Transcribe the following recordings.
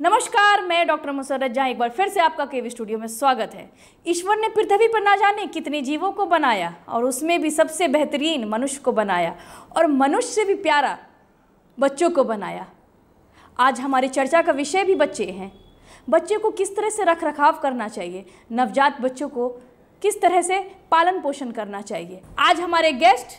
नमस्कार, मैं डॉक्टर मुसर्रत जहां एक बार फिर से आपका केवी स्टूडियो में स्वागत है। ईश्वर ने पृथ्वी पर ना जाने कितने जीवों को बनाया और उसमें भी सबसे बेहतरीन मनुष्य को बनाया और मनुष्य से भी प्यारा बच्चों को बनाया। आज हमारी चर्चा का विषय भी बच्चे हैं। बच्चे को किस तरह से रख रखाव करना चाहिए, नवजात बच्चों को किस तरह से पालन पोषण करना चाहिए। आज हमारे गेस्ट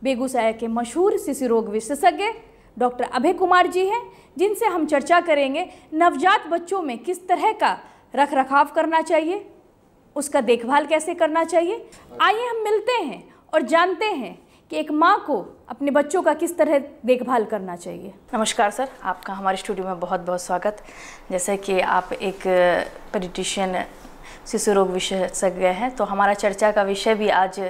बेगूसराय के मशहूर शिशु रोग विशेषज्ञ डॉक्टर अभय कुमार जी हैं, जिनसे हम चर्चा करेंगे नवजात बच्चों में किस तरह का रख रखाव करना चाहिए, उसका देखभाल कैसे करना चाहिए। आइए हम मिलते हैं और जानते हैं कि एक माँ को अपने बच्चों का किस तरह देखभाल करना चाहिए। नमस्कार सर, आपका हमारे स्टूडियो में बहुत बहुत स्वागत। जैसे कि आप एक पेडिट्रिशियन शिशु रोग विशेषज्ञ हैं, तो हमारा चर्चा का विषय भी आज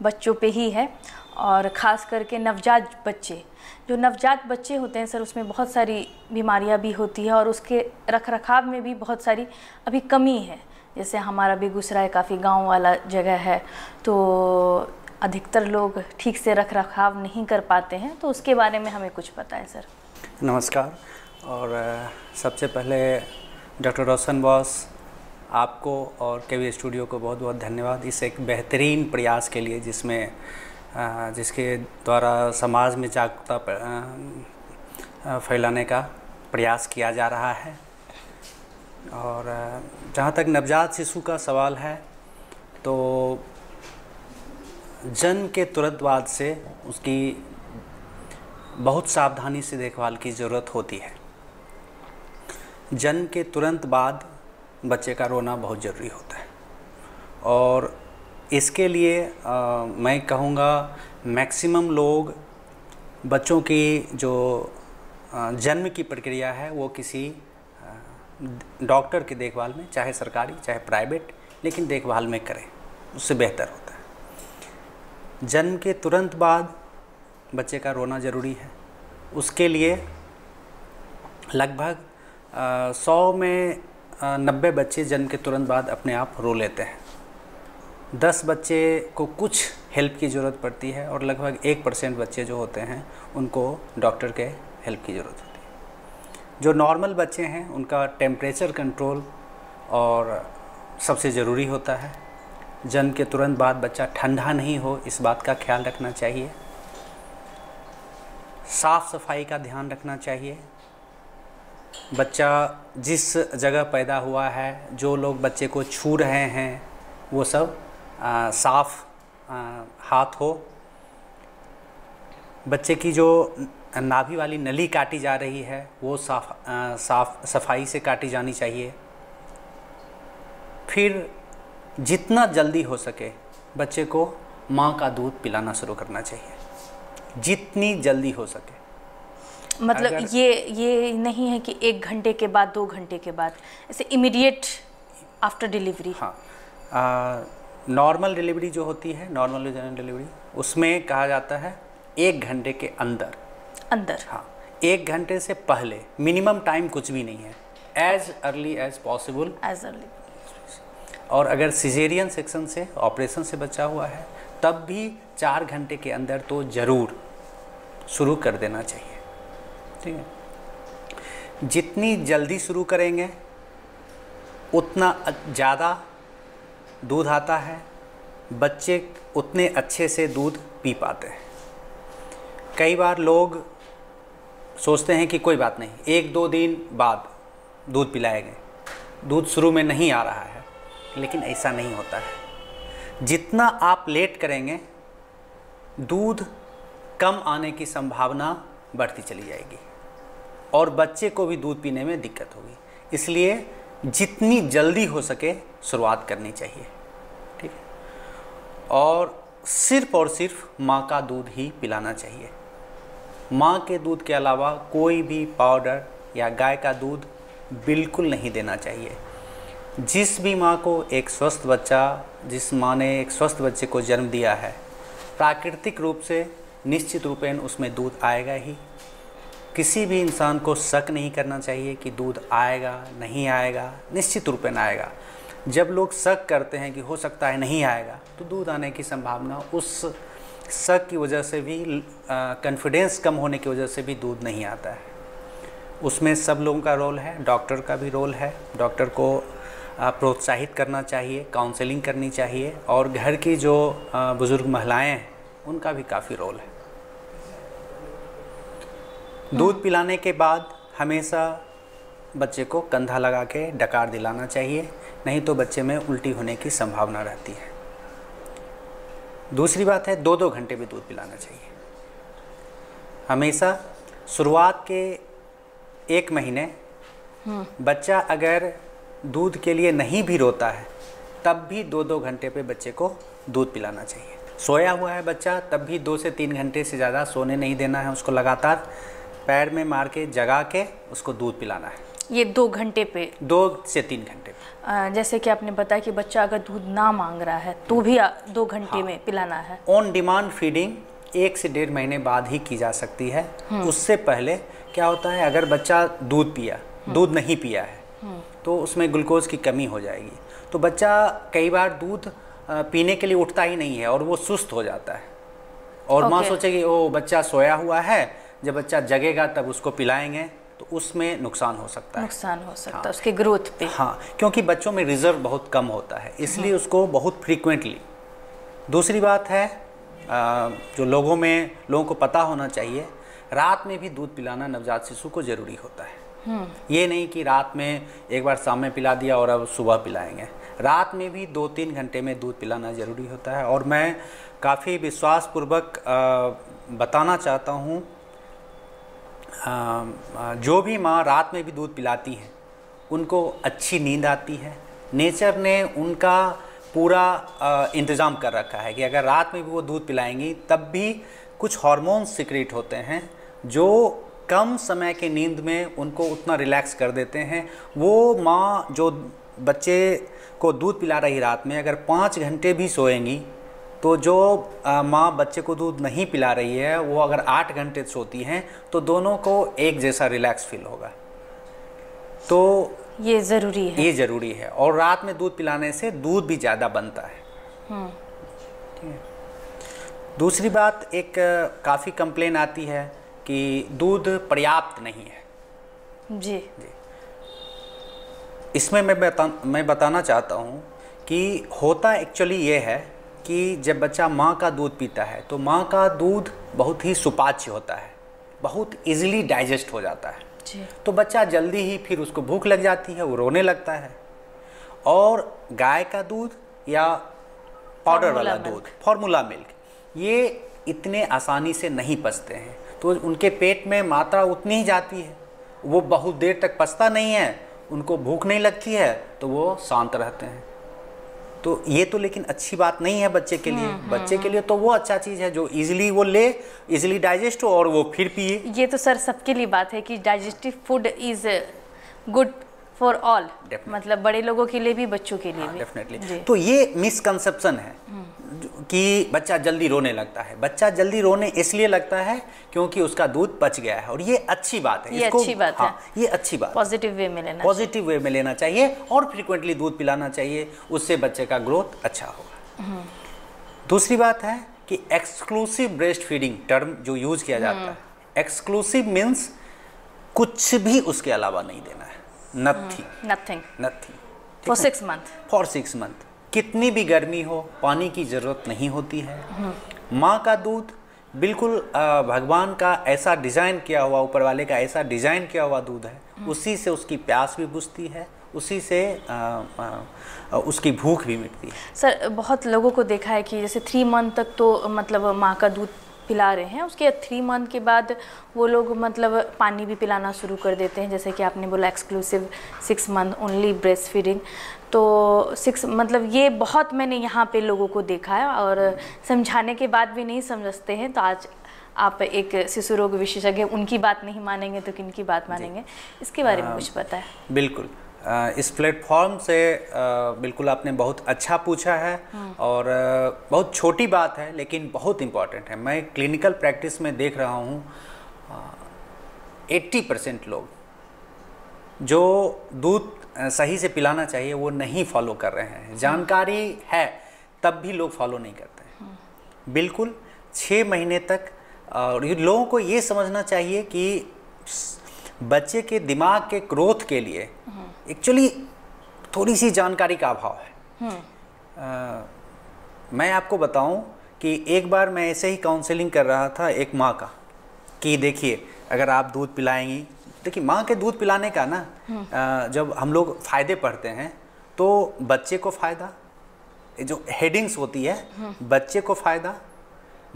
बच्चों पे ही है और ख़ास करके नवजात बच्चे। जो नवजात बच्चे होते हैं सर, उसमें बहुत सारी बीमारियां भी होती है और उसके रख रखाव में भी बहुत सारी अभी कमी है। जैसे हमारा बेगूसराय काफ़ी गांव वाला जगह है, तो अधिकतर लोग ठीक से रख रखाव नहीं कर पाते हैं, तो उसके बारे में हमें कुछ पता है सर। नमस्कार। और सबसे पहले डॉक्टर रोशन बॉस आपको और केवी स्टूडियो को बहुत बहुत धन्यवाद इस एक बेहतरीन प्रयास के लिए जिसके द्वारा समाज में जागरूकता फैलाने का प्रयास किया जा रहा है। और जहाँ तक नवजात शिशु का सवाल है, तो जन्म के तुरंत बाद से उसकी बहुत सावधानी से देखभाल की ज़रूरत होती है। जन्म के तुरंत बाद बच्चे का रोना बहुत ज़रूरी होता है और इसके लिए मैं कहूँगा मैक्सिमम लोग बच्चों की जो जन्म की प्रक्रिया है वो किसी डॉक्टर की देखभाल में, चाहे सरकारी चाहे प्राइवेट, लेकिन देखभाल में करें, उससे बेहतर होता है। जन्म के तुरंत बाद बच्चे का रोना ज़रूरी है। उसके लिए लगभग 100 में 90 बच्चे जन्म के तुरंत बाद अपने आप रो लेते हैं। 10 बच्चे को कुछ हेल्प की ज़रूरत पड़ती है और लगभग 1% बच्चे जो होते हैं उनको डॉक्टर के हेल्प की ज़रूरत होती है। जो नॉर्मल बच्चे हैं उनका टेम्परेचर कंट्रोल और सबसे ज़रूरी होता है। जन्म के तुरंत बाद बच्चा ठंडा नहीं हो, इस बात का ख्याल रखना चाहिए। साफ़ सफाई का ध्यान रखना चाहिए। बच्चा जिस जगह पैदा हुआ है, जो लोग बच्चे को छू रहे हैं, वो सब साफ़ हाथ हो। बच्चे की जो नाभि वाली नली काटी जा रही है वो सफाई से काटी जानी चाहिए। फिर जितना जल्दी हो सके बच्चे को माँ का दूध पिलाना शुरू करना चाहिए, जितनी जल्दी हो सके। मतलब ये नहीं है कि 1 घंटे के बाद, 2 घंटे के बाद, ऐसे इमीडिएट आफ्टर डिलीवरी। हाँ, नॉर्मल डिलीवरी जो होती है, नॉर्मल जनरल डिलीवरी, उसमें कहा जाता है 1 घंटे के अंदर। हाँ, 1 घंटे से पहले मिनिमम टाइम कुछ भी नहीं है, एज अर्ली एज पॉसिबल। और अगर सिजेरियन सेक्शन से, ऑपरेशन से बचा हुआ है, तब भी 4 घंटे के अंदर तो ज़रूर शुरू कर देना चाहिए। ठीक है, जितनी जल्दी शुरू करेंगे उतना ज़्यादा दूध आता है, बच्चे उतने अच्छे से दूध पी पाते हैं। कई बार लोग सोचते हैं कि कोई बात नहीं, 1-2 दिन बाद दूध पिलाएंगे, दूध शुरू में नहीं आ रहा है, लेकिन ऐसा नहीं होता है। जितना आप लेट करेंगे दूध कम आने की संभावना बढ़ती चली जाएगी और बच्चे को भी दूध पीने में दिक्कत होगी। इसलिए जितनी जल्दी हो सके शुरुआत करनी चाहिए। ठीक है, और सिर्फ माँ का दूध ही पिलाना चाहिए। माँ के दूध के अलावा कोई भी पाउडर या गाय का दूध बिल्कुल नहीं देना चाहिए। जिस भी माँ को एक स्वस्थ बच्चा, जिस माँ ने एक स्वस्थ बच्चे को जन्म दिया है, प्राकृतिक रूप से निश्चित रूपेण उसमें दूध आएगा ही। किसी भी इंसान को शक नहीं करना चाहिए कि दूध आएगा नहीं आएगा, निश्चित रूपेण आएगा। जब लोग शक करते हैं कि हो सकता है नहीं आएगा, तो दूध आने की संभावना, उस शक की वजह से भी, कॉन्फिडेंस कम होने की वजह से भी दूध नहीं आता है। उसमें सब लोगों का रोल है, डॉक्टर का भी रोल है। डॉक्टर को प्रोत्साहित करना चाहिए, काउंसलिंग करनी चाहिए, और घर की जो बुज़ुर्ग महिलाएं हैं उनका भी काफ़ी रोल है। दूध पिलाने के बाद हमेशा बच्चे को कंधा लगा के डकार दिलाना चाहिए, नहीं तो बच्चे में उल्टी होने की संभावना रहती है। दूसरी बात है 2-2 घंटे भी दूध पिलाना चाहिए। हमेशा शुरुआत के 1 महीने बच्चा अगर दूध के लिए नहीं भी रोता है तब भी 2-2 घंटे पे बच्चे को दूध पिलाना चाहिए। सोया हुआ है बच्चा तब भी 2 से 3 घंटे से ज़्यादा सोने नहीं देना है, उसको लगातार पैर में मार के जगा के उसको दूध पिलाना है। ये 2 घंटे पे, 2 से 3 घंटे पे। जैसे कि आपने बताया कि बच्चा अगर दूध ना मांग रहा है तो भी 2 घंटे में पिलाना है। ऑन डिमांड फीडिंग 1 से 1.5 महीने बाद ही की जा सकती है। उससे पहले क्या होता है, अगर बच्चा दूध नहीं पिया है तो उसमें ग्लूकोज की कमी हो जाएगी, तो बच्चा कई बार दूध पीने के लिए उठता ही नहीं है और वो सुस्त हो जाता है, और माँ सोचेगी ओ बच्चा सोया हुआ है, जब बच्चा जगेगा तब उसको पिलाएंगे, तो उसमें नुकसान हो सकता है, उसके ग्रोथ पे। हाँ, क्योंकि बच्चों में रिजर्व बहुत कम होता है, इसलिए उसको बहुत फ्रीक्वेंटली। दूसरी बात है जो लोगों को पता होना चाहिए, रात में भी दूध पिलाना नवजात शिशु को ज़रूरी होता है। ये नहीं कि रात में एक बार शाम में पिला दिया और अब सुबह पिलाएंगे, रात में भी 2-3 घंटे में दूध पिलाना ज़रूरी होता है। और मैं काफ़ी विश्वासपूर्वक बताना चाहता हूँ, जो भी माँ रात में भी दूध पिलाती हैं उनको अच्छी नींद आती है। नेचर ने उनका पूरा इंतज़ाम कर रखा है कि अगर रात में भी वो दूध पिलाएंगी तब भी कुछ हार्मोन्स सिक्रीट होते हैं जो कम समय के नींद में उनको उतना रिलैक्स कर देते हैं। वो माँ जो बच्चे को दूध पिला रही रात में अगर 5 घंटे भी सोएंगी, तो जो माँ बच्चे को दूध नहीं पिला रही है वो अगर 8 घंटे सोती हैं, तो दोनों को एक जैसा रिलैक्स फील होगा। तो ये ज़रूरी है। और रात में दूध पिलाने से दूध भी ज़्यादा बनता है। दूसरी बात, एक काफ़ी कंप्लेन आती है कि दूध पर्याप्त नहीं है। जी। इसमें मैं बताना चाहता हूँ कि होता एक्चुअली ये है कि जब बच्चा माँ का दूध पीता है तो माँ का दूध बहुत ही सुपाच्य होता है, बहुत इजीली डाइजेस्ट हो जाता है। तो बच्चा जल्दी ही फिर उसको भूख लग जाती है, वो रोने लगता है। और गाय का दूध या पाउडर वाला दूध, फॉर्मूला मिल्क, ये इतने आसानी से नहीं पचते हैं, तो उनके पेट में मात्रा उतनी ही जाती है, वो बहुत देर तक पचता नहीं है, उनको भूख नहीं लगती है, तो वो शांत रहते हैं। तो ये तो लेकिन अच्छी बात नहीं है बच्चे के लिए। बच्चे के लिए तो वो अच्छा चीज़ है जो इजीली वो ले, इजीली डाइजेस्ट हो और वो फिर पिए। ये तो सर सबके लिए बात है कि digestive food is good for all, मतलब बड़े लोगों के लिए भी बच्चों के लिए भी। डेफिनेटली। तो ये मिसकंसेप्शन है कि बच्चा जल्दी रोने लगता है। बच्चा जल्दी रोने इसलिए लगता है क्योंकि उसका दूध पच गया है, और ये अच्छी बात है। ये अच्छी बात है। ये अच्छी बात, पॉजिटिव वे में लेना चाहिए और फ्रीक्वेंटली दूध पिलाना चाहिए, उससे बच्चे का ग्रोथ अच्छा होगा। दूसरी बात है कि एक्सक्लूसिव ब्रेस्ट फीडिंग टर्म जो यूज किया जाता है, एक्सक्लूसिव मीन्स कुछ भी उसके अलावा नहीं देना है, नथिंग फॉर 6 मंथ। कितनी भी गर्मी हो, पानी की ज़रूरत नहीं होती है। माँ का दूध बिल्कुल भगवान का ऐसा डिज़ाइन किया हुआ, ऊपर वाले का ऐसा डिज़ाइन किया हुआ दूध है, उसी से उसकी प्यास भी बुझती है, उसी से उसकी भूख भी मिटती है। सर बहुत लोगों को देखा है कि जैसे 3 मंथ तक तो मतलब माँ का दूध पिला रहे हैं, उसके 3 मंथ के बाद वो लोग मतलब पानी भी पिलाना शुरू कर देते हैं, जैसे कि आपने बोला exclusive 6 month only breast feeding. तो 6 मतलब ये बहुत मैंने यहाँ पे लोगों को देखा है, और समझाने के बाद भी नहीं समझते हैं। तो आज आप एक शिशु रोग विशेषज्ञ, उनकी बात नहीं मानेंगे तो किनकी बात मानेंगे, इसके बारे में कुछ पता है? बिल्कुल, इस प्लेटफॉर्म से बिल्कुल आपने बहुत अच्छा पूछा है, और बहुत छोटी बात है लेकिन बहुत इम्पॉर्टेंट है। मैं क्लिनिकल प्रैक्टिस में देख रहा हूँ 80% लोग जो दूध सही से पिलाना चाहिए वो नहीं फॉलो कर रहे हैं। जानकारी है तब भी लोग फॉलो नहीं करते हैं। बिल्कुल 6 महीने तक, और लोगों को ये समझना चाहिए कि बच्चे के दिमाग के ग्रोथ के लिए एक्चुअली थोड़ी सी जानकारी का अभाव है। मैं आपको बताऊं कि एक बार मैं ऐसे ही काउंसलिंग कर रहा था एक माँ का, कि देखिए अगर आप दूध पिलाएंगी, देखिए माँ के दूध पिलाने का ना जब हम लोग फ़ायदे पढ़ते हैं तो बच्चे को फ़ायदा, जो हेडिंग्स होती है, बच्चे को फ़ायदा,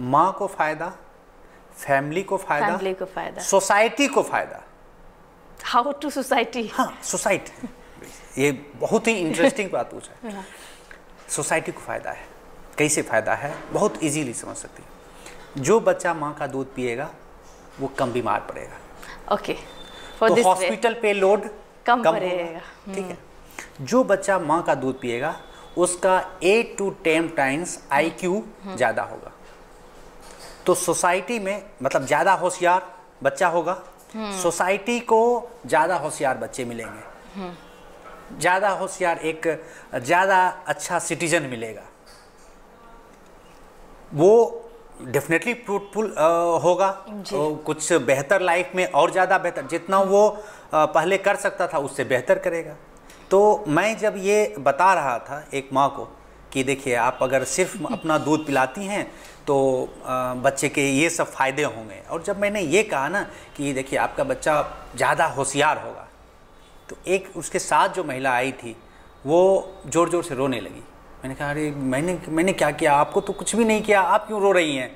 माँ को फ़ायदा, फैमिली को फ़ायदा, सोसाइटी को फ़ायदा। How to society? हाँ, सोसाइटी, ये बहुत ही इंटरेस्टिंग बात पूछा है। सोसाइटी को फ़ायदा है। कैसे फ़ायदा है? बहुत इजीली समझ सकती है। जो बच्चा माँ का दूध पिएगा वो कम बीमार पड़ेगा। ओके, तो हॉस्पिटल पे लोड कम पड़ेगा। ठीक है। जो बच्चा माँ का दूध पिएगा उसका 8 to 10 टाइम्स IQ ज़्यादा होगा। तो सोसाइटी में मतलब ज़्यादा होशियार बच्चा होगा, सोसाइटी को ज़्यादा होशियार बच्चे मिलेंगे, ज़्यादा होशियार एक ज़्यादा अच्छा सिटीजन मिलेगा, वो डेफिनेटली फ्रूटफुल होगा, तो कुछ बेहतर लाइफ में और ज़्यादा बेहतर, जितना वो पहले कर सकता था उससे बेहतर करेगा। तो मैं जब ये बता रहा था एक माँ को कि देखिए आप अगर सिर्फ अपना दूध पिलाती हैं तो बच्चे के ये सब फ़ायदे होंगे, और जब मैंने ये कहा ना कि देखिए आपका बच्चा ज़्यादा होशियार होगा, तो एक उसके साथ जो महिला आई थी वो ज़ोर ज़ोर से रोने लगी। मैंने कहा अरे मैंने क्या किया? आपको तो कुछ भी नहीं किया, आप क्यों रो रही हैं?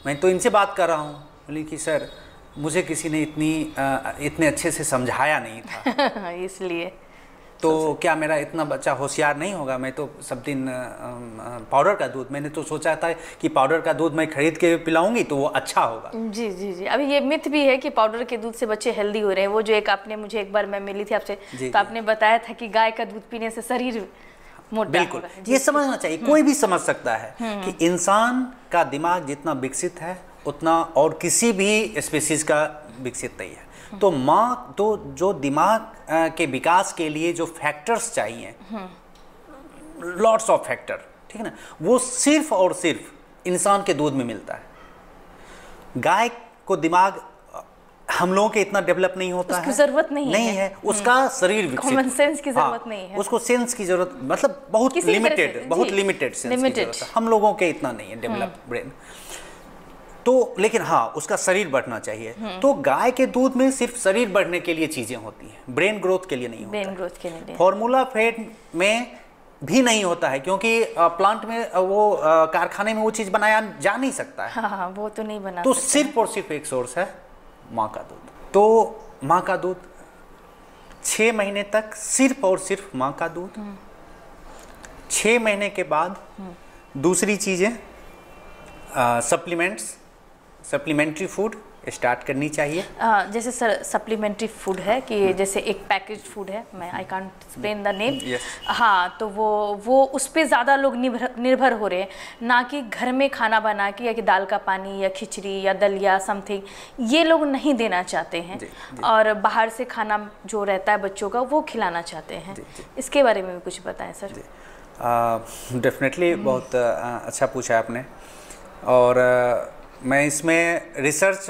मैं तो इनसे बात कर रहा हूँ। बोली कि सर मुझे किसी ने इतने अच्छे से समझाया नहीं था इसलिए। तो क्या मेरा इतना बच्चा होशियार नहीं होगा? मैं तो सब दिन पाउडर का दूध, मैंने तो सोचा था कि पाउडर का दूध मैं खरीद के पिलाऊंगी तो वो अच्छा होगा। जी जी जी। अभी ये मिथ भी है कि पाउडर के दूध से बच्चे हेल्दी हो रहे हैं। वो जो एक आपने मुझे एक बार मैं मिली थी आपसे, तो आपने बताया था कि गाय का दूध पीने से शरीर मोटा बिल्कुल, ये समझना चाहिए। कोई भी समझ सकता है कि इंसान का दिमाग जितना विकसित है उतना और किसी भी स्पीसीज का विकसित नहीं है। तो माँ तो जो दिमाग के विकास के लिए जो फैक्टर्स चाहिए, लॉट्स ऑफ फैक्टर, ठीक है ना, वो सिर्फ और सिर्फ इंसान के दूध में मिलता है। गाय को दिमाग हम लोगों के इतना डेवलप नहीं होता है, जरूरत नहीं है। उसका शरीर विकसित, कॉमन सेंस की जरूरत नहीं है, उसको सेंस की जरूरत, मतलब बहुत लिमिटेड सेंस की जरूरत है। हम लोगों के इतना नहीं है डेवलप ब्रेन। तो लेकिन हाँ, उसका शरीर बढ़ना चाहिए। तो गाय के दूध में सिर्फ शरीर बढ़ने के लिए चीजें होती हैं, ब्रेन ग्रोथ के लिए नहीं होता। ब्रेन ग्रोथ के लिए फॉर्मूला फेड में भी नहीं होता है, क्योंकि प्लांट में वो कारखाने में वो चीज बनाया जा नहीं सकता है। हाँ, वो तो नहीं बना तो सिर्फ और सिर्फ एक सोर्स है माँ का दूध। तो माँ का दूध 6 महीने तक सिर्फ और सिर्फ माँ का दूध। 6 महीने के बाद दूसरी चीजें सप्लीमेंट्री फूड स्टार्ट करनी चाहिए। जैसे सर सप्लीमेंट्री फूड है कि जैसे एक पैकेज फूड है, मैं I can't explain the name. हाँ, तो वो उस पर ज़्यादा लोग निर्भर हो रहे हैं, ना कि घर में खाना बना के, या कि दाल का पानी या खिचड़ी या दलिया समथिंग, ये लोग नहीं देना चाहते हैं। और बाहर से खाना जो रहता है बच्चों का वो खिलाना चाहते हैं। इसके बारे में भी कुछ बताएं सर। डेफिनेटली बहुत अच्छा पूछा आपने। और मैं इसमें रिसर्च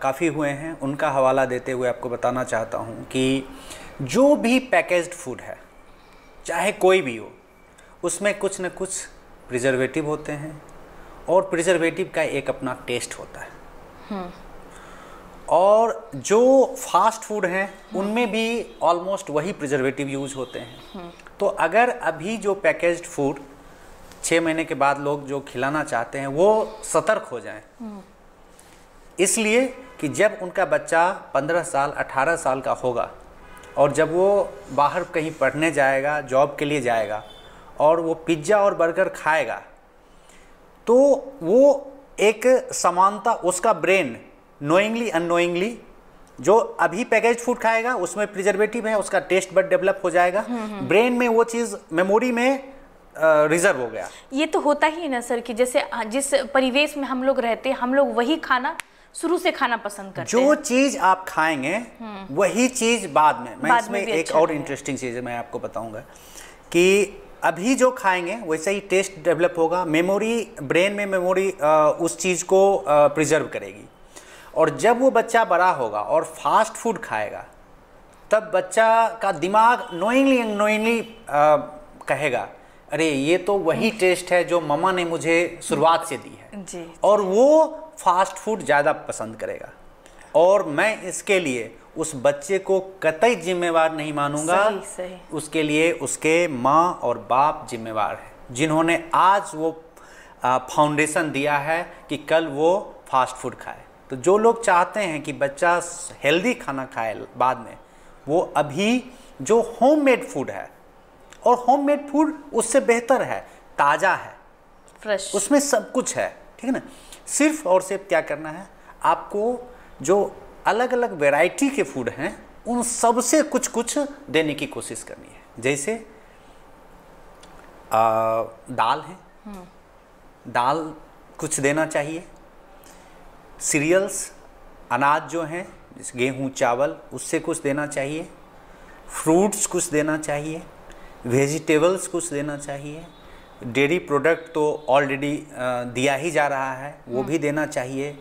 काफ़ी हुए हैं, उनका हवाला देते हुए आपको बताना चाहता हूँ कि जो भी पैकेज्ड फूड है, चाहे कोई भी हो, उसमें कुछ न कुछ प्रिजर्वेटिव होते हैं, और प्रिजर्वेटिव का एक अपना टेस्ट होता है। और जो फास्ट फूड हैं उनमें भी ऑलमोस्ट वही प्रिजर्वेटिव यूज होते हैं। तो अगर अभी जो पैकेज्ड फूड 6 महीने के बाद लोग जो खिलाना चाहते हैं वो सतर्क हो जाएं, इसलिए कि जब उनका बच्चा 15 साल 18 साल का होगा और जब वो बाहर कहीं पढ़ने जाएगा, जॉब के लिए जाएगा, और वो पिज्ज़ा और बर्गर खाएगा, तो वो एक समानता, उसका ब्रेन नोइंगली अननोइंगली जो अभी पैकेज फूड खाएगा उसमें प्रिजर्वेटिव है, उसका टेस्ट बड डेवलप हो जाएगा, ब्रेन में वो चीज़ मेमोरी में रिजर्व हो गया। ये तो होता ही है ना सर कि जैसे जिस परिवेश में हम लोग रहते हैं, हम लोग वही खाना शुरू से खाना पसंद करते हैं। जो चीज आप खाएंगे वही चीज बाद में। मैं इसमें एक और इंटरेस्टिंग चीज मैं आपको बताऊंगा कि अभी जो खाएंगे वैसे ही टेस्ट डेवलप होगा, मेमोरी, ब्रेन में मेमोरी उस चीज को प्रिजर्व करेगी। और जब वो बच्चा बड़ा होगा और फास्ट फूड खाएगा, तब बच्चा का दिमाग नोइंगली अननोइंगली कहेगा अरे ये तो वही टेस्ट है जो मम्मा ने मुझे शुरुआत से दी है जी। और वो फास्ट फूड ज़्यादा पसंद करेगा। और मैं इसके लिए उस बच्चे को कतई जिम्मेवार नहीं मानूंगा। सही। उसके लिए उसके माँ और बाप जिम्मेवार हैं, जिन्होंने आज वो फाउंडेशन दिया है कि कल वो फास्ट फूड खाए। तो जो लोग चाहते हैं कि बच्चा हेल्दी खाना खाए बाद में, वो अभी जो होममेड फूड है, और होममेड फूड उससे बेहतर है, ताज़ा है, फ्रेश, उसमें सब कुछ है, ठीक है ना। सिर्फ और सिर्फ क्या करना है, आपको जो अलग अलग वैरायटी के फूड हैं उन सब से कुछ कुछ देने की कोशिश करनी है। जैसे दाल है, दाल कुछ देना चाहिए, सीरियल्स अनाज जो हैं जैसे गेहूँ चावल उससे कुछ देना चाहिए, फ्रूट्स कुछ देना चाहिए, वेजिटेबल्स कुछ देना चाहिए, डेयरी प्रोडक्ट तो ऑलरेडी दिया ही जा रहा है वो भी देना चाहिए।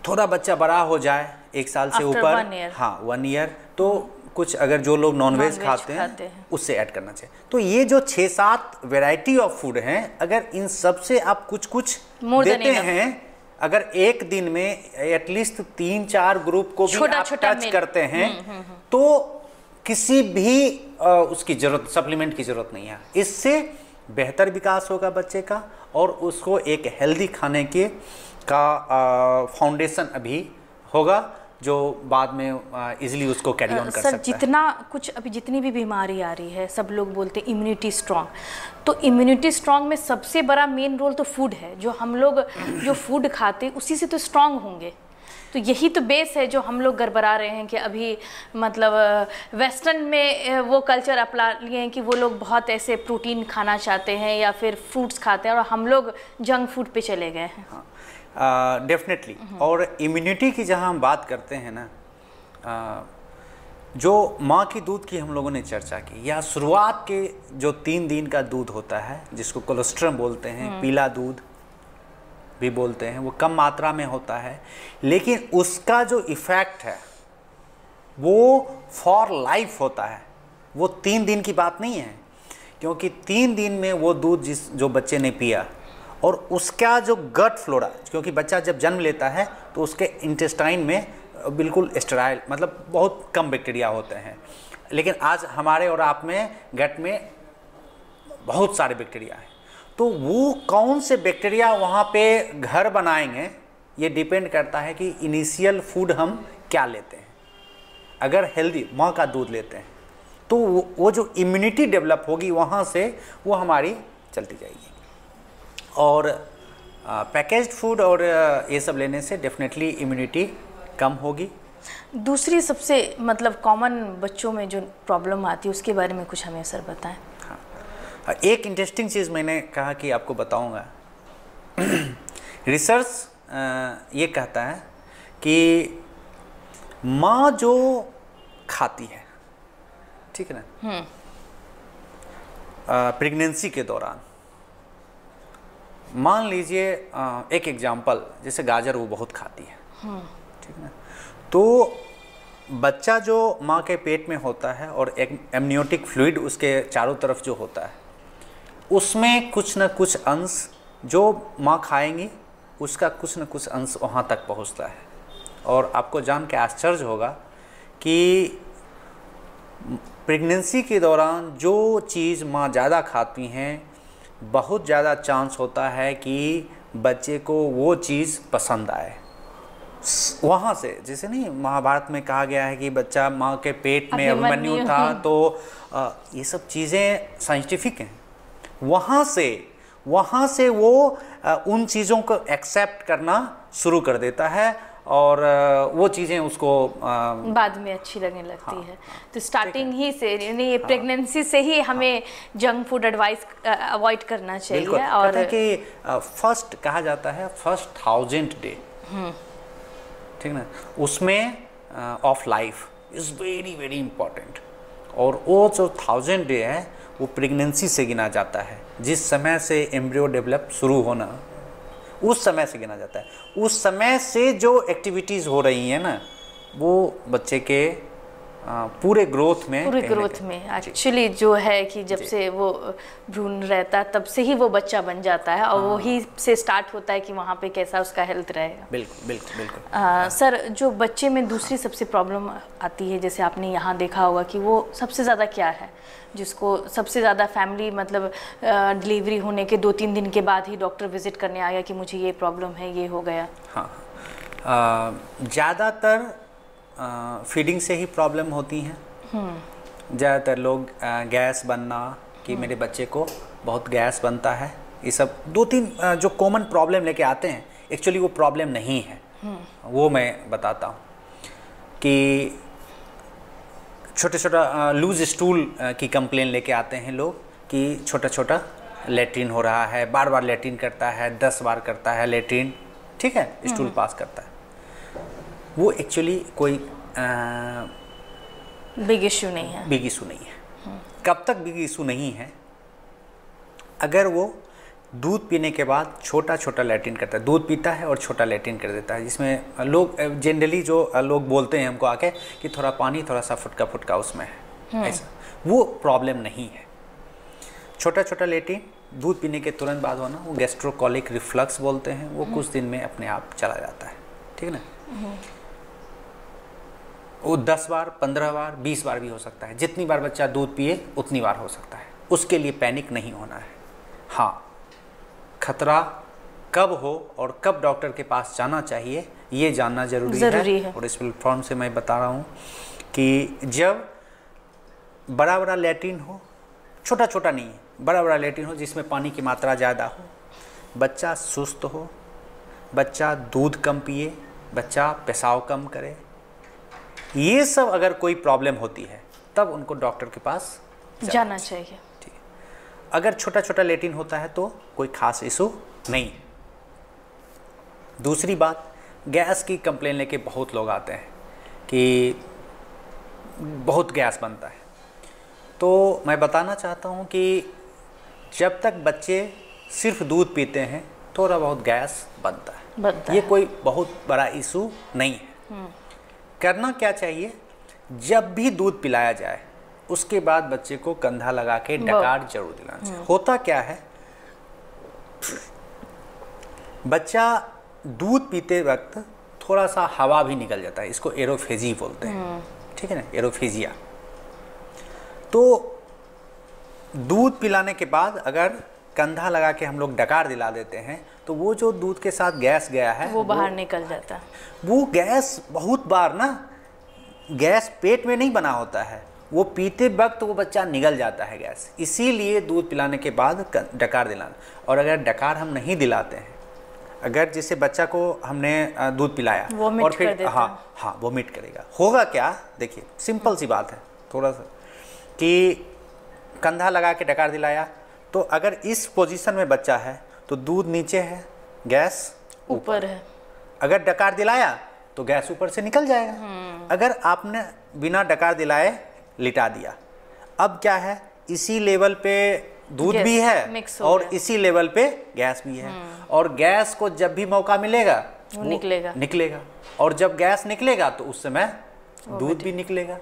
थोड़ा बच्चा बड़ा हो जाए 1 साल से ऊपर, हाँ 1 ईयर, तो कुछ अगर जो लोग नॉनवेज खाते हैं उससे ऐड करना चाहिए। तो ये जो 6-7 वैरायटी ऑफ फूड हैं, अगर इन सब से आप कुछ कुछ देते हैं, अगर एक दिन में एटलीस्ट 3-4 ग्रुप को भी आप टच करते हैं, तो किसी भी उसकी जरूरत, सप्लीमेंट की जरूरत नहीं है। इससे बेहतर विकास होगा बच्चे का और उसको एक हेल्दी खाने के का फाउंडेशन अभी होगा जो बाद में इजीली उसको कैरी ऑन कर सकता है। जितना कुछ अभी जितनी भी बीमारी आ रही है, सब लोग बोलते हैं इम्यूनिटी स्ट्रांग, तो इम्यूनिटी स्ट्रांग में सबसे बड़ा मेन रोल तो फूड है। जो हम लोग जो फूड खाते उसी से तो स्ट्रांग होंगे। तो यही तो बेस है जो हम लोग गड़बड़ा रहे हैं कि अभी मतलब वेस्टर्न में वो कल्चर अपना लिए हैं कि वो लोग बहुत ऐसे प्रोटीन खाना चाहते हैं या फिर फ्रूट्स खाते हैं, और हम लोग जंक फूड पे चले गए हैं। डेफिनेटली। और इम्यूनिटी की जहाँ हम बात करते हैं ना, जो माँ की दूध की हम लोगों ने चर्चा की, या शुरुआत के जो 3 दिन का दूध होता है जिसको कोलेस्ट्रम बोलते हैं, पीला दूध भी बोलते हैं, वो कम मात्रा में होता है, लेकिन उसका जो इफ़ेक्ट है वो फॉर लाइफ होता है। वो 3 दिन की बात नहीं है, क्योंकि 3 दिन में वो दूध जो बच्चे ने पिया और उसका जो गट फ्लोरा, क्योंकि बच्चा जब जन्म लेता है तो उसके इंटेस्टाइन में बिल्कुल स्टेराइल, मतलब बहुत कम बैक्टीरिया होते हैं, लेकिन आज हमारे और आप में गट में बहुत सारे बैक्टीरिया हैं। तो वो कौन से बैक्टीरिया वहाँ पे घर बनाएंगे, ये डिपेंड करता है कि इनिशियल फूड हम क्या लेते हैं। अगर हेल्दी माँ का दूध लेते हैं तो वो जो इम्यूनिटी डेवलप होगी वहाँ से वो हमारी चलती जाएगी। और पैकेज्ड फूड और ये सब लेने से डेफिनेटली इम्यूनिटी कम होगी। दूसरी सबसे मतलब कॉमन बच्चों में जो प्रॉब्लम आती है उसके बारे में कुछ हमें सर बताएं। हाँ, एक इंटरेस्टिंग चीज़ मैंने कहा कि आपको बताऊंगा। रिसर्च ये कहता है कि माँ जो खाती है, ठीक है ना, प्रेगनेंसी के दौरान, मान लीजिए एक एग्जांपल, जैसे गाजर वो बहुत खाती है, ठीक है ना, तो बच्चा जो माँ के पेट में होता है और एक एमनियोटिक फ्लूइड उसके चारों तरफ जो होता है, उसमें कुछ न कुछ अंश जो माँ खाएंगी उसका कुछ न कुछ अंश वहाँ तक पहुँचता है। और आपको जान के आश्चर्य होगा कि प्रेगनेंसी के दौरान जो चीज़ माँ ज़्यादा खाती हैं, बहुत ज़्यादा चांस होता है कि बच्चे को वो चीज़ पसंद आए। वहाँ से, जैसे नहीं महाभारत में कहा गया है कि बच्चा माँ के पेट में अभिमन्यु था, तो ये सब चीज़ें साइंटिफिक हैं। वहाँ से वो उन चीज़ों को एक्सेप्ट करना शुरू कर देता है और वो चीज़ें उसको बाद में अच्छी लगने लगती है। तो स्टार्टिंग ही से यानी ये प्रेगनेंसी से ही हमें जंक फूड अवॉइड करना चाहिए। और कहते हैं कि फर्स्ट कहा जाता है फर्स्ट 1000 डे, ठीक ना, उसमें of life is very very important. और वो जो 1000 डे है वो प्रेगनेंसी से गिना जाता है, जिस समय से एम्ब्रियो डेवलप शुरू होना, उस समय से गिना जाता है। उस समय से जो एक्टिविटीज़ हो रही हैं ना, वो बच्चे के पूरे ग्रोथ में एक्चुअली जो है कि जब से वो भ्रूण रहता है तब से ही वो बच्चा बन जाता है और वही से स्टार्ट होता है कि वहाँ पे कैसा उसका हेल्थ रहेगा। बिल्कुल बिल्कुल बिल्कुल। सर, जो बच्चे में दूसरी सबसे प्रॉब्लम आती है, जैसे आपने यहाँ देखा होगा कि वो सबसे ज़्यादा क्या है जिसको सबसे ज़्यादा फैमिली मतलब डिलीवरी होने के 2-3 दिन के बाद ही डॉक्टर विजिट करने आ गया कि मुझे ये प्रॉब्लम है, ये हो गया? हाँ, ज़्यादातर फीडिंग से ही प्रॉब्लम होती हैं। ज़्यादातर लोग गैस बनना कि मेरे बच्चे को बहुत गैस बनता है, ये सब 2-3 जो कॉमन प्रॉब्लम लेके आते हैं, एक्चुअली वो प्रॉब्लम नहीं है। वो मैं बताता हूँ कि छोटे छोटा लूज स्टूल की कंप्लेन लेके आते हैं लोग कि छोटा छोटा लेट्रिन हो रहा है, बार बार लेट्रिन करता है, 10 बार करता है लेट्रिन, ठीक है, स्टूल पास करता है। वो एक्चुअली कोई बिग इशू नहीं है। बिग इशू नहीं है। कब तक बिग इशू नहीं है? अगर वो दूध पीने के बाद छोटा छोटा लैट्रिन करता है, दूध पीता है और छोटा लैट्रिन कर देता है, जिसमें लोग जनरली जो लोग बोलते हैं हमको आके कि थोड़ा पानी थोड़ा सा फुटका फुटका उसमें है, ऐसा वो प्रॉब्लम नहीं है। छोटा छोटा लैट्रिन दूध पीने के तुरंत बाद होना, वो गैस्ट्रोकोलिक रिफ्लक्स बोलते हैं, वो कुछ दिन में अपने आप चला जाता है, ठीक है ना। वो 10 बार, 15 बार, 20 बार भी हो सकता है। जितनी बार बच्चा दूध पिए उतनी बार हो सकता है, उसके लिए पैनिक नहीं होना है। हाँ, खतरा कब हो और कब डॉक्टर के पास जाना चाहिए ये जानना ज़रूरी है। और इस प्लेटफॉर्म से मैं बता रहा हूँ कि जब बड़ा बड़ा लैट्रिन हो, छोटा छोटा नहीं है, बड़ा बड़ा लैट्रिन हो जिसमें पानी की मात्रा ज़्यादा हो, बच्चा सुस्त हो, बच्चा दूध कम पिए, बच्चा पेशाब कम करे, ये सब अगर कोई प्रॉब्लम होती है तब उनको डॉक्टर के पास जाना चाहिए। ठीक है। अगर छोटा छोटा लैट्रिन होता है तो कोई खास इशू नहीं है। दूसरी बात, गैस की कंप्लेन लेके बहुत लोग आते हैं कि बहुत गैस बनता है। तो मैं बताना चाहता हूँ कि जब तक बच्चे सिर्फ दूध पीते हैं थोड़ा बहुत गैस बनता है। ये कोई बहुत बड़ा इशू नहीं है। करना क्या चाहिए, जब भी दूध पिलाया जाए उसके बाद बच्चे को कंधा लगा के डकार जरूर दिलाना चाहिए। होता क्या है, बच्चा दूध पीते वक्त थोड़ा सा हवा भी निकल जाता है, इसको एरोफेजी बोलते हैं, ठीक है ना, एरोफेजिया। तो दूध पिलाने के बाद अगर कंधा लगा के हम लोग डकार दिला देते हैं तो वो जो दूध के साथ गैस गया है वो बाहर निकल जाता है। वो गैस बहुत बार ना, गैस पेट में नहीं बना होता है, वो पीते वक्त वो बच्चा निगल जाता है गैस। इसीलिए दूध पिलाने के बाद डकार दिलाना। और अगर डकार हम नहीं दिलाते हैं, अगर जैसे बच्चा को हमने दूध पिलाया और फिर हाँ वोमिट करेगा, होगा क्या, देखिए सिंपल सी बात है थोड़ा सा, कि कंधा लगा के डकार दिलाया तो अगर इस पोजीशन में बच्चा है तो दूध नीचे है, गैस ऊपर है। अगर डकार दिलाया तो गैस ऊपर से निकल जाएगा। अगर आपने बिना डकार दिलाए लिटा दिया, अब क्या है, इसी लेवल पे दूध भी है और इसी लेवल पे गैस भी है। और गैस को जब भी मौका मिलेगा वो निकलेगा और जब गैस निकलेगा तो उस समय दूध भी निकलेगा।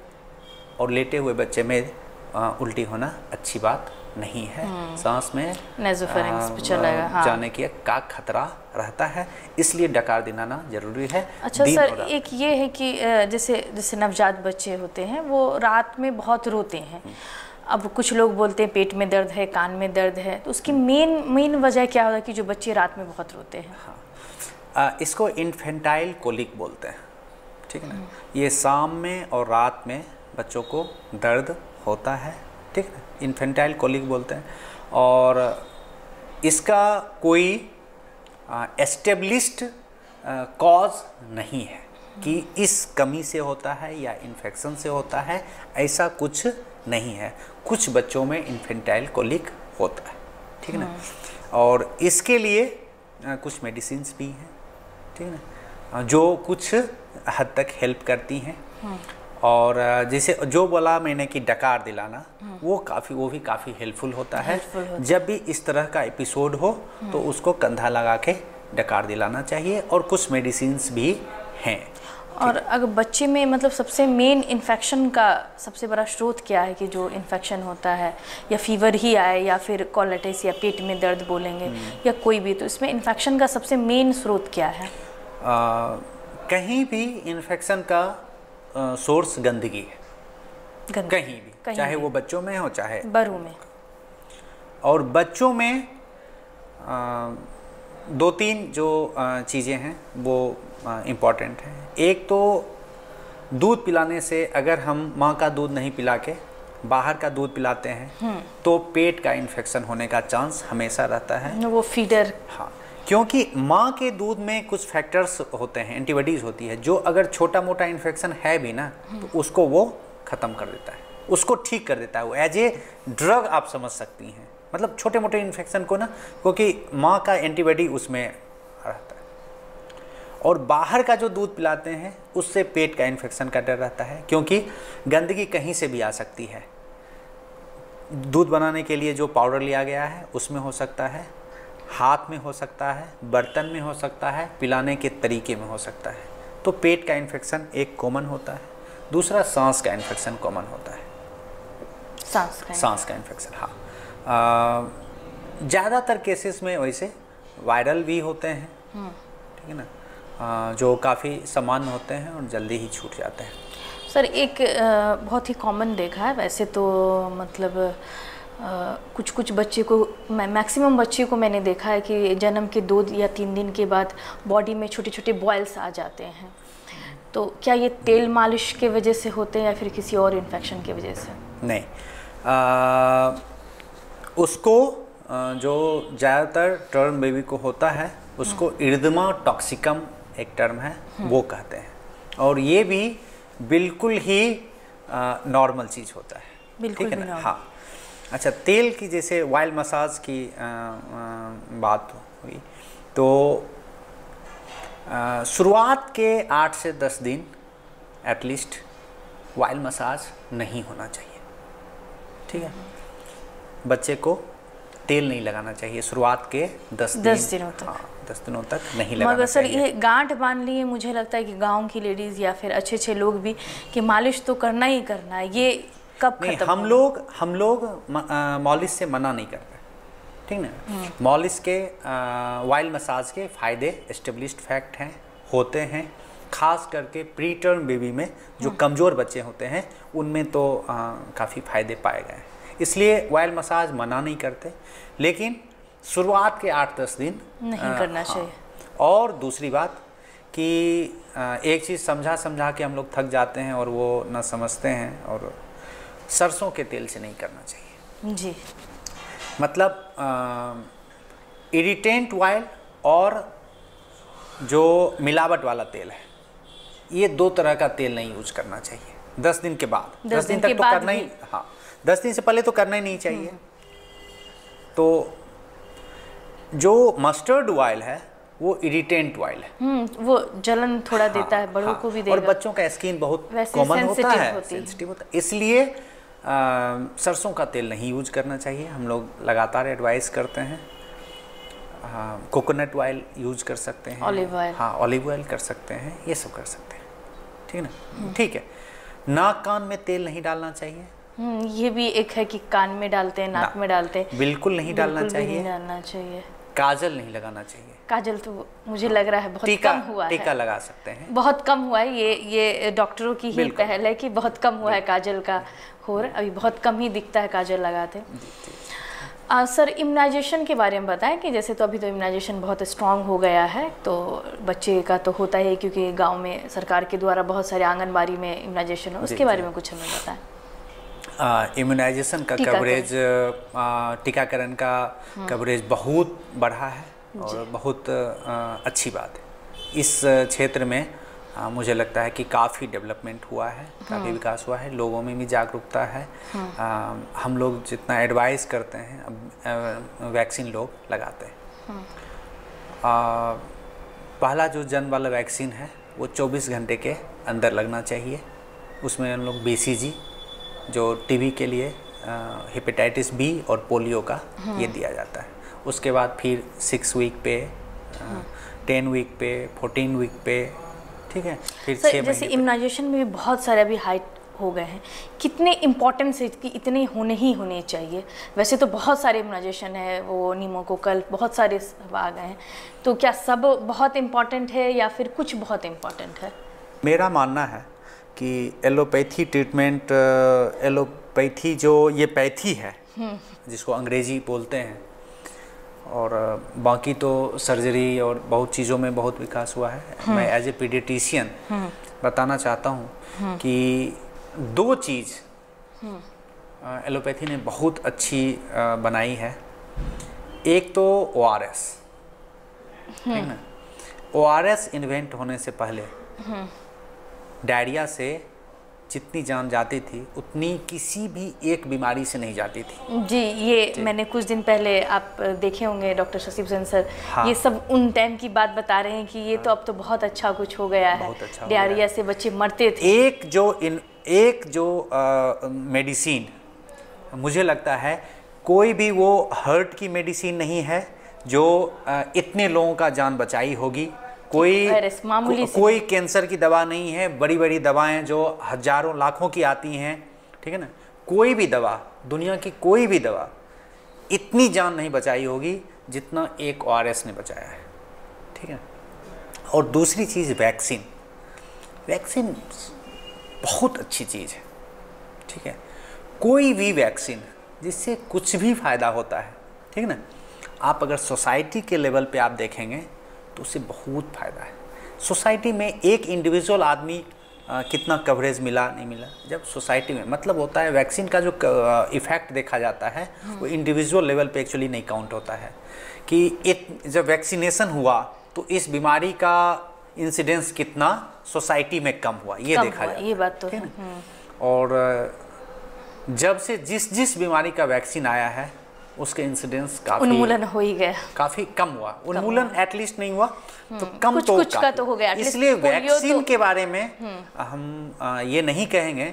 और लेटे हुए बच्चे में उल्टी होना अच्छी बात नहीं है, सांस में नेज़ोफेरिंक्स पे चलेगा, हाँ। जाने का खतरा रहता है, इसलिए डकार दिलाना जरूरी है। अच्छा सर, एक ये है कि जैसे नवजात बच्चे होते हैं वो रात में बहुत रोते हैं। अब कुछ लोग बोलते हैं पेट में दर्द है, कान में दर्द है, तो उसकी मेन वजह क्या होता है कि जो बच्चे रात में बहुत रोते हैं? हाँ, इसको इन्फेंटाइल कोलिक बोलते हैं, ठीक है ना। ये शाम में और रात में बच्चों को दर्द होता है, ठीक है, इन्फेंटाइल कोलिक बोलते हैं। और इसका कोई एस्टेब्लिश्ड कॉज नहीं है कि इस कमी से होता है या इन्फेक्शन से होता है, ऐसा कुछ नहीं है। कुछ बच्चों में इन्फेंटाइल कोलिक होता है, ठीक है ना। और इसके लिए कुछ मेडिसिन्स भी हैं, ठीक है ना, जो कुछ हद तक हेल्प करती हैं। और जैसे जो बोला मैंने कि डकार दिलाना, वो भी काफ़ी हेल्पफुल होता है। जब भी इस तरह का एपिसोड हो तो उसको कंधा लगा के डकार दिलाना चाहिए, और कुछ मेडिसिन्स भी हैं। और अगर बच्चे में मतलब सबसे मेन इन्फेक्शन का सबसे बड़ा स्रोत क्या है कि जो इन्फेक्शन होता है, या फीवर ही आए या फिर कोलाइटिस या पेट में दर्द बोलेंगे या कोई भी, तो इसमें इन्फेक्शन का सबसे मेन स्रोत क्या है? कहीं भी इन्फेक्शन का सोर्स गंदगी है, कहीं भी, चाहे वो बच्चों में हो चाहे बड़ों में। और बच्चों में 2-3 जो चीज़ें हैं वो इम्पॉर्टेंट हैं। एक तो दूध पिलाने से, अगर हम माँ का दूध नहीं पिला के बाहर का दूध पिलाते हैं तो पेट का इन्फेक्शन होने का चांस हमेशा रहता है। वो फीडर, हाँ, क्योंकि माँ के दूध में कुछ फैक्टर्स होते हैं, एंटीबॉडीज़ होती है, जो अगर छोटा मोटा इन्फेक्शन है भी ना तो उसको वो ख़त्म कर देता है, उसको ठीक कर देता है। वो एज ए ड्रग आप समझ सकती हैं, मतलब छोटे मोटे इन्फेक्शन को ना, क्योंकि माँ का एंटीबॉडी उसमें रहता है। और बाहर का जो दूध पिलाते हैं उससे पेट का इन्फेक्शन का डर रहता है, क्योंकि गंदगी कहीं से भी आ सकती है। दूध बनाने के लिए जो पाउडर लिया गया है उसमें हो सकता है, हाथ में हो सकता है, बर्तन में हो सकता है, पिलाने के तरीके में हो सकता है। तो पेट का इन्फेक्शन एक कॉमन होता है। दूसरा सांस का इन्फेक्शन कॉमन होता है। सांस का इन्फेक्शन, हाँ, ज़्यादातर केसेस में वैसे वायरल भी होते हैं, ठीक है ना, जो काफ़ी सामान्य होते हैं और जल्दी ही छूट जाते हैं। सर एक बहुत ही कॉमन देखा है वैसे तो, मतलब कुछ बच्चे को, मैक्सिमम बच्चे को मैंने देखा है कि जन्म के 2 या 3 दिन के बाद बॉडी में छोटे छोटे बॉयल्स आ जाते हैं। तो क्या ये तेल मालिश के वजह से होते हैं या फिर किसी और इन्फेक्शन की वजह से? नहीं, उसको जो ज़्यादातर टर्म बेबी को होता है उसको इरिथमा टॉक्सिकम एक टर्म है, वो कहते हैं। और ये भी बिल्कुल ही नॉर्मल चीज़ होता है, बिल्कुल ठीक है ना। हाँ, अच्छा, तेल की जैसे ऑयल मसाज की बात हुई तो शुरुआत के 8 से 10 दिन एटलीस्ट ऑयल मसाज नहीं होना चाहिए, ठीक है। बच्चे को तेल नहीं लगाना चाहिए शुरुआत के 10 दिनों तक। हाँ, 10 दिनों तक नहीं लगाना मगर सर चाहिए। ये गांठ बांध लिए, मुझे लगता है कि गांव की लेडीज़ या फिर अच्छे लोग भी कि मालिश तो करना ही करना है, ये कब खत्म? हम लोग मालिश से मना नहीं करते, ठीक ना। मालिश के ऑयल मसाज के फ़ायदे एस्टेब्लिश्ड फैक्ट हैं, होते हैं, खास करके प्री टर्म बेबी में जो कमज़ोर बच्चे होते हैं उनमें तो काफ़ी फ़ायदे पाए गए हैं, इसलिए ऑयल मसाज मना नहीं करते, लेकिन शुरुआत के 8-10 दिन नहीं करना चाहिए। और दूसरी बात कि एक चीज़ समझा के हम लोग थक जाते हैं और वो न समझते हैं, और सरसों के तेल से नहीं करना चाहिए जी। मतलब इरिटेंट ऑयल और जो मिलावट वाला तेल है, ये 2 तरह का तेल नहीं यूज करना चाहिए 10 दिन के बाद। 10 दिन तक तो करना ही, हाँ, 10 दिन से पहले तो करना ही नहीं चाहिए। तो जो मस्टर्ड ऑयल है वो इरिटेंट ऑयल है, वो जलन थोड़ा देता है, बड़ों को भी देगा। और बच्चों का स्किन बहुत कॉमन होता है, सेंसिटिव होता है, इसलिए सरसों का तेल नहीं यूज करना चाहिए। हम लोग लगातार एडवाइस करते हैं। कोकोनट ऑयल यूज कर सकते हैं, ऑलिव ऑयल, हाँ, ऑलिव ऑयल कर सकते हैं, ये सब कर सकते हैं, ठीक है ना। ठीक है, नाक कान में तेल नहीं डालना चाहिए। ये भी एक है कि कान में डालते हैं, नाक में डालते हैं, बिल्कुल नहीं डालना चाहिए। नहीं डालना चाहिए। काजल नहीं लगाना चाहिए। काजल तो मुझे लग रहा है बहुत कम हुआ है। टीका लगा सकते हैं, बहुत कम हुआ है। ये डॉक्टरों की ही पहल है कि बहुत कम हुआ है काजल का होर, अभी बहुत कम ही दिखता है काजल लगाते। सर इम्यूनाइजेशन के बारे में बताएं कि जैसे तो अभी तो इम्यूनाइजेशन बहुत स्ट्रांग हो गया है, तो बच्चे का तो होता है क्योंकि गांव में सरकार के द्वारा बहुत सारे आंगनबाड़ी में इम्यूनाइजेशन है, उसके बारे में कुछ हमें बताएं। इम्यूनाइजेशन का कवरेज, टीकाकरण का कवरेज बहुत बढ़ा है और बहुत अच्छी बात है। इस क्षेत्र में मुझे लगता है कि काफ़ी डेवलपमेंट हुआ है, काफ़ी विकास हुआ है, लोगों में भी जागरूकता है। हम लोग जितना एडवाइस करते हैं, अब वैक्सीन लोग लगाते हैं। पहला जो जन्म वाला वैक्सीन है वो 24 घंटे के अंदर लगना चाहिए। उसमें हम लोग BCG जो टीबी के लिए, हेपेटाइटिस B और पोलियो का ये दिया जाता है। उसके बाद फिर 6 वीक पे 10 वीक पे, 14 वीक पे, ठीक है। फिर सर जैसे इम्यूनाइजेशन में भी बहुत सारे अभी हाइट हो गए हैं, कितने इम्पोर्टेंस है कि इतने होने चाहिए? वैसे तो बहुत सारे इम्यूनाइजेशन है, वो नीमोकोकल बहुत सारे आ गए हैं, तो क्या सब बहुत इम्पोर्टेंट है या फिर कुछ बहुत इम्पोर्टेंट है? मेरा मानना है कि एलोपैथी ट्रीटमेंट, एलोपैथी जो ये पैथी है जिसको अंग्रेजी बोलते हैं, और बाकी तो सर्जरी और बहुत चीज़ों में बहुत विकास हुआ है। मैं एज ए पीडियाट्रिशियन बताना चाहता हूँ कि 2 चीज़ एलोपैथी ने बहुत अच्छी बनाई है। एक तो ORS, ठीक ना। ORS इन्वेंट होने से पहले डायरिया से जितनी जान जाती थी उतनी किसी भी एक बीमारी से नहीं जाती थी। जी, ये मैंने कुछ दिन पहले आप देखे होंगे डॉक्टर शशि भूषण सर, हाँ। ये सब उन टाइम की बात बता रहे हैं कि ये तो अब तो बहुत अच्छा कुछ हो गया है, अच्छा डायरिया से बच्चे मरते थे। एक जो मेडिसिन मुझे लगता है कोई भी वो हर्ट की मेडिसिन नहीं है जो इतने लोगों का जान बचाई होगी। कोई कैंसर की दवा नहीं है, बड़ी बड़ी दवाएं जो हजारों लाखों की आती हैं, ठीक है ना। कोई भी दवा, दुनिया की कोई भी दवा इतनी जान नहीं बचाई होगी जितना एक ORS ने बचाया है, ठीक है। और दूसरी चीज़ वैक्सीन बहुत अच्छी चीज़ है, ठीक है। कोई भी वैक्सीन जिससे कुछ भी फ़ायदा होता है, ठीक है ना। आप अगर सोसाइटी के लेवल पे आप देखेंगे तो उससे बहुत फ़ायदा है। सोसाइटी में एक इंडिविजुअल आदमी कितना कवरेज मिला नहीं मिला, जब सोसाइटी में मतलब होता है वैक्सीन का जो इफ़ेक्ट देखा जाता है वो इंडिविजुअल लेवल पे एक्चुअली नहीं काउंट होता है कि जब वैक्सीनेशन हुआ तो इस बीमारी का इंसिडेंस कितना सोसाइटी में कम हुआ, ये देखा जाता है। ये बात तो है। और जब से जिस बीमारी का वैक्सीन आया है उसके इंसिडेंस काफी उन्मूलन हो ही गया, काफी कम हुआ। उन्मूलन एटलीस्ट नहीं हुआ तो कम कुछ का तो हो गया। इसलिए वैक्सीन के बारे में हम ये नहीं कहेंगे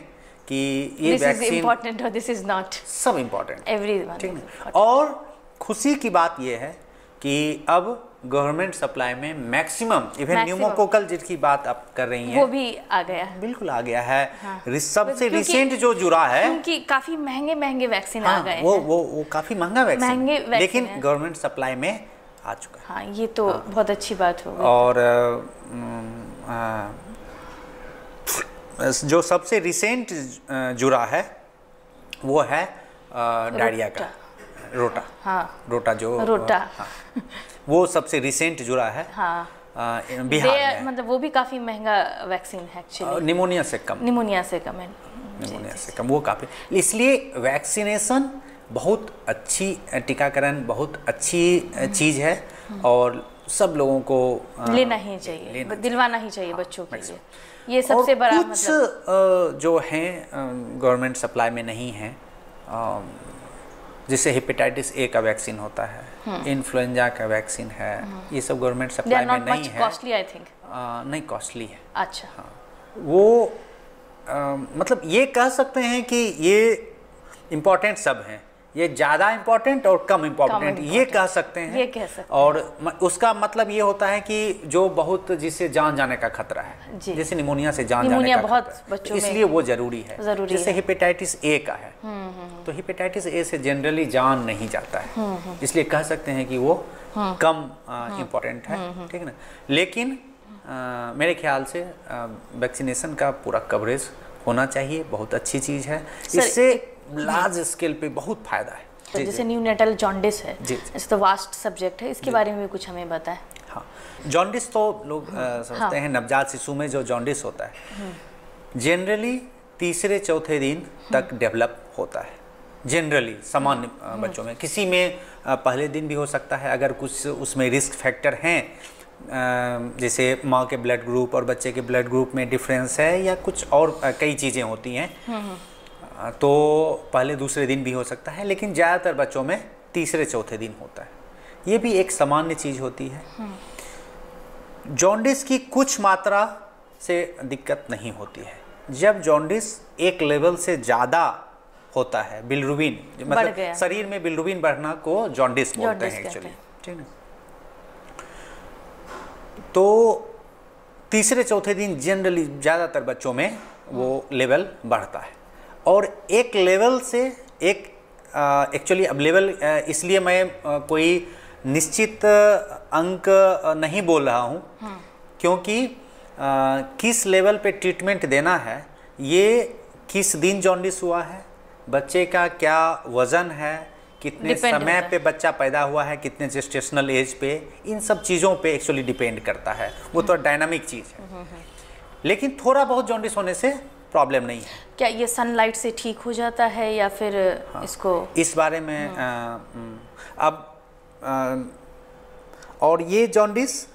कि ये वैक्सीन इम्पोर्टेंट और दिस इज नॉट, सब इम्पोर्टेंट एवरीवन, ठीक है। और खुशी की बात ये है कि अब गवर्नमेंट सप्लाई में मैक्सिमम इवन न्यूमोकोकल जिसकी बात आप कर रही हैं वो भी आ गया है, बिल्कुल आ गया है। हाँ। सबसे रिसेंट जो जुड़ा है क्योंकि काफी महंगे वैक्सीन आ गए हैं। वो काफी महंगा वैक्सीन, लेकिन गवर्नमेंट सप्लाई में आ चुका है। हाँ, ये तो बहुत अच्छी बात हो गई। और जो सबसे रिसेंट जुड़ा है वो है डायरिया का रोटा। हाँ, रोटा वो सबसे रिसेंट जुड़ा है। हाँ, बिहार में मतलब वो भी काफी महंगा वैक्सीन है एक्चुअली, निमोनिया से कम है। निमोनिया से कम वो काफी, इसलिए वैक्सीनेशन बहुत अच्छी, टीकाकरण बहुत अच्छी चीज़ है और सब लोगों को लेना ही चाहिए, दिलवाना ही चाहिए बच्चों के लिए। ये सबसे बड़ा कुछ जो हैं गवर्नमेंट सप्लाई में नहीं है, जैसे हेपेटाइटिस ए का वैक्सीन होता है, इन्फ्लुएंजा का वैक्सीन है, ये सब गवर्नमेंट सप्लाई में नहीं है। कॉस्टली आई थिंक, नहीं कॉस्टली है। अच्छा, हाँ, वो मतलब ये कह सकते हैं कि ये इम्पोर्टेंट सब हैं, ये ज़्यादा इम्पोर्टेंट और कम इम्पोर्टेंट ये कह सकते हैं, ये कह सकते हैं। और उसका मतलब ये होता है कि जो बहुत जिससे जान जाने का खतरा है, जैसे निमोनिया से जान जाने का बहुत खतरा, बच्चों इसलिए वो जरूरी है। जैसे हेपेटाइटिस ए का है, तो हेपेटाइटिस ए से जनरली जान नहीं जाता है, इसलिए कह सकते हैं कि वो कम इम्पोर्टेंट है, ठीक है ना। लेकिन मेरे ख्याल से वैक्सीनेशन का पूरा कवरेज होना चाहिए, बहुत अच्छी चीज़ है, इससे लार्ज स्केल पे बहुत फायदा है। तो जैसे न्यूनेटल जॉन्डिस है, इस तो वास्ट सब्जेक्ट है, इसके बारे में भी कुछ हमें बताएं। हाँ, जॉन्डिस तो लोग समझते हैं नवजात शिशु में जो जॉन्डिस होता है जनरली तीसरे चौथे दिन तक डेवलप होता है, जनरली सामान्य बच्चों में। किसी में पहले दिन भी हो सकता है अगर कुछ उसमें रिस्क फैक्टर हैं, जैसे माँ के ब्लड ग्रुप और बच्चे के ब्लड ग्रुप में डिफरेंस है या कुछ और कई चीज़ें होती हैं, तो पहले दूसरे दिन भी हो सकता है, लेकिन ज़्यादातर बच्चों में तीसरे चौथे दिन होता है। ये भी एक सामान्य चीज़ होती है। जॉन्डिस की कुछ मात्रा से दिक्कत नहीं होती है। जब जॉन्डिस एक लेवल से ज़्यादा होता है, बिलिरुबिन मतलब शरीर में बिलिरुबिन बढ़ना को जॉन्डिस बोलते हैं एक्चुअली, ठीक है। तो तीसरे चौथे दिन जनरली ज़्यादातर बच्चों में वो लेवल बढ़ता है। और एक लेवल से एक एक्चुअली अब लेवल इसलिए मैं कोई निश्चित अंक नहीं बोल रहा हूँ, क्योंकि किस लेवल पे ट्रीटमेंट देना है, ये किस दिन जॉन्डिस हुआ है, बच्चे का क्या वज़न है, कितने समय पे बच्चा पैदा हुआ है, कितने जेस्टेशनल एज पे, इन सब चीज़ों पे एक्चुअली डिपेंड करता है। वो तो डायनामिक चीज़ है। लेकिन थोड़ा बहुत जॉन्डिस होने से प्रॉब्लम नहीं है। क्या ये सनलाइट से ठीक हो जाता है या फिर इसको? इस बारे में और ये जॉन्डिस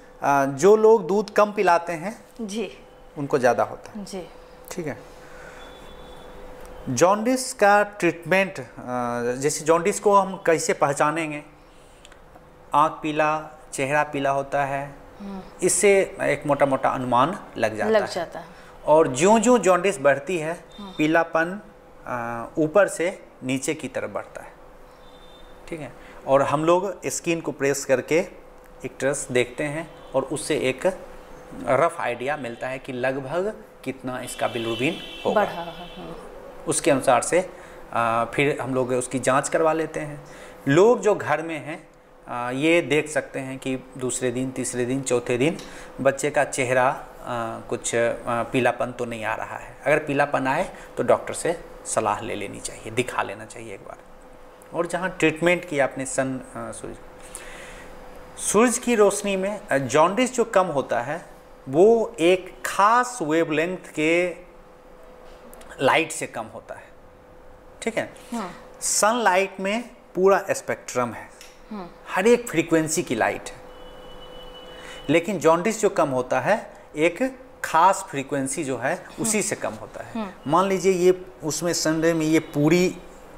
जो लोग दूध कम पिलाते हैं जी, उनको ज़्यादा होता है जी। ठीक है। जॉन्डिस का ट्रीटमेंट, जैसे जॉन्डिस को हम कैसे पहचानेंगे, आँख पीला, चेहरा पीला होता है, इससे एक मोटा मोटा अनुमान लग जाता है। और ज्यों-ज्यों जॉन्डिस बढ़ती है, पीलापन ऊपर से नीचे की तरफ बढ़ता है, ठीक है। और हम लोग स्किन को प्रेस करके एक ट्रेस देखते हैं और उससे एक रफ आइडिया मिलता है कि लगभग कितना इसका बिलिरुबिन होगा। उसके अनुसार से फिर हम लोग उसकी जांच करवा लेते हैं। लोग जो घर में हैं ये देख सकते हैं कि दूसरे दिन, तीसरे दिन, चौथे दिन बच्चे का चेहरा कुछ पीलापन तो नहीं आ रहा है। अगर पीलापन आए तो डॉक्टर से सलाह ले लेनी चाहिए, दिखा लेना चाहिए एक बार। और जहाँ ट्रीटमेंट किया आपने सूरज की रोशनी में जॉन्डिस जो कम होता है वो एक खास वेवलेंथ के लाइट से कम होता है, ठीक है। सनलाइट में पूरा स्पेक्ट्रम है, हर एक फ्रीक्वेंसी की लाइट है। लेकिन जॉन्डिस जो कम होता है एक खास फ्रीक्वेंसी जो है उसी से कम होता है। मान लीजिए ये उसमें सनरे में ये पूरी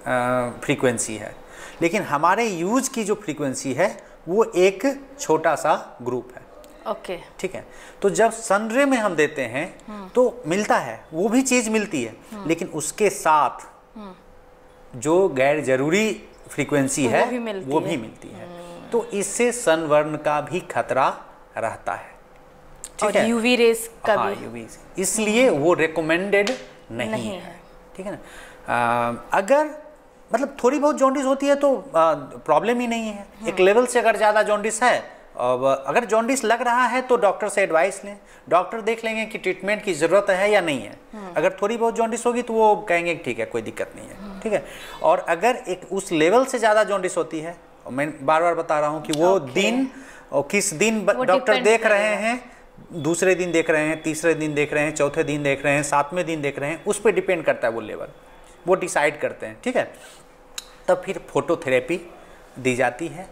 फ्रीक्वेंसी है, लेकिन हमारे यूज की जो फ्रीक्वेंसी है वो एक छोटा सा ग्रुप है। ओके, ठीक है। तो जब सनरे में हम देते हैं तो मिलता है, वो भी चीज़ मिलती है, लेकिन उसके साथ जो गैर जरूरी फ्रीक्वेंसी है वो भी मिलती है। तो इससे सनबर्न का भी खतरा रहता है, ठीक है। यूवी रेस का भी, यूवी, इसलिए वो रिकमेंडेड नहीं है, ठीक है ना। अगर मतलब थोड़ी बहुत जॉन्डिस होती है तो प्रॉब्लम ही नहीं है। एक लेवल से अगर ज़्यादा जॉन्डिस है, अगर जॉन्डिस लग रहा है तो डॉक्टर से एडवाइस लें। डॉक्टर देख लेंगे कि ट्रीटमेंट की ज़रूरत है या नहीं है। अगर थोड़ी बहुत जॉन्डिस होगी तो वो कहेंगे ठीक है, कोई दिक्कत नहीं है, ठीक है। और अगर एक उस लेवल से ज़्यादा जॉन्डिस होती है, मैं बार बार बता रहा हूँ कि वो दिन और किस दिन डॉक्टर देख रहे हैं, दूसरे दिन देख रहे हैं, तीसरे दिन देख रहे हैं, चौथे दिन देख रहे हैं, सातवें दिन देख रहे हैं, उस पर डिपेंड करता है वो लेवल, वो डिसाइड करते हैं, ठीक है। तब फिर फोटोथेरेपी दी जाती है।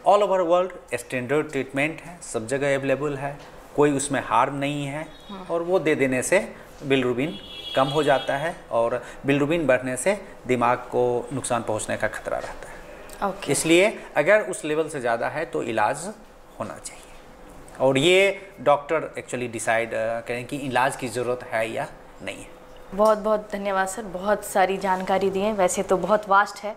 All over world standard treatment है, सब जगह अवेलेबल है, कोई उसमें हार्म नहीं है। और वो दे देने से बिलिरुबिन कम हो जाता है और बिलिरुबिन बढ़ने से दिमाग को नुकसान पहुंचने का खतरा रहता है। इसलिए अगर उस लेवल से ज़्यादा है तो इलाज होना चाहिए। और ये डॉक्टर एक्चुअली डिसाइड करें कि इलाज की ज़रूरत है या नहीं है। बहुत बहुत धन्यवाद सर, बहुत सारी जानकारी दी है। वैसे तो बहुत वास्ट है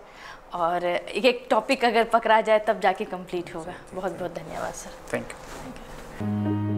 और एक टॉपिक अगर पकड़ा जाए तब जाके कंप्लीट होगा। बहुत बहुत धन्यवाद सर। Thank you.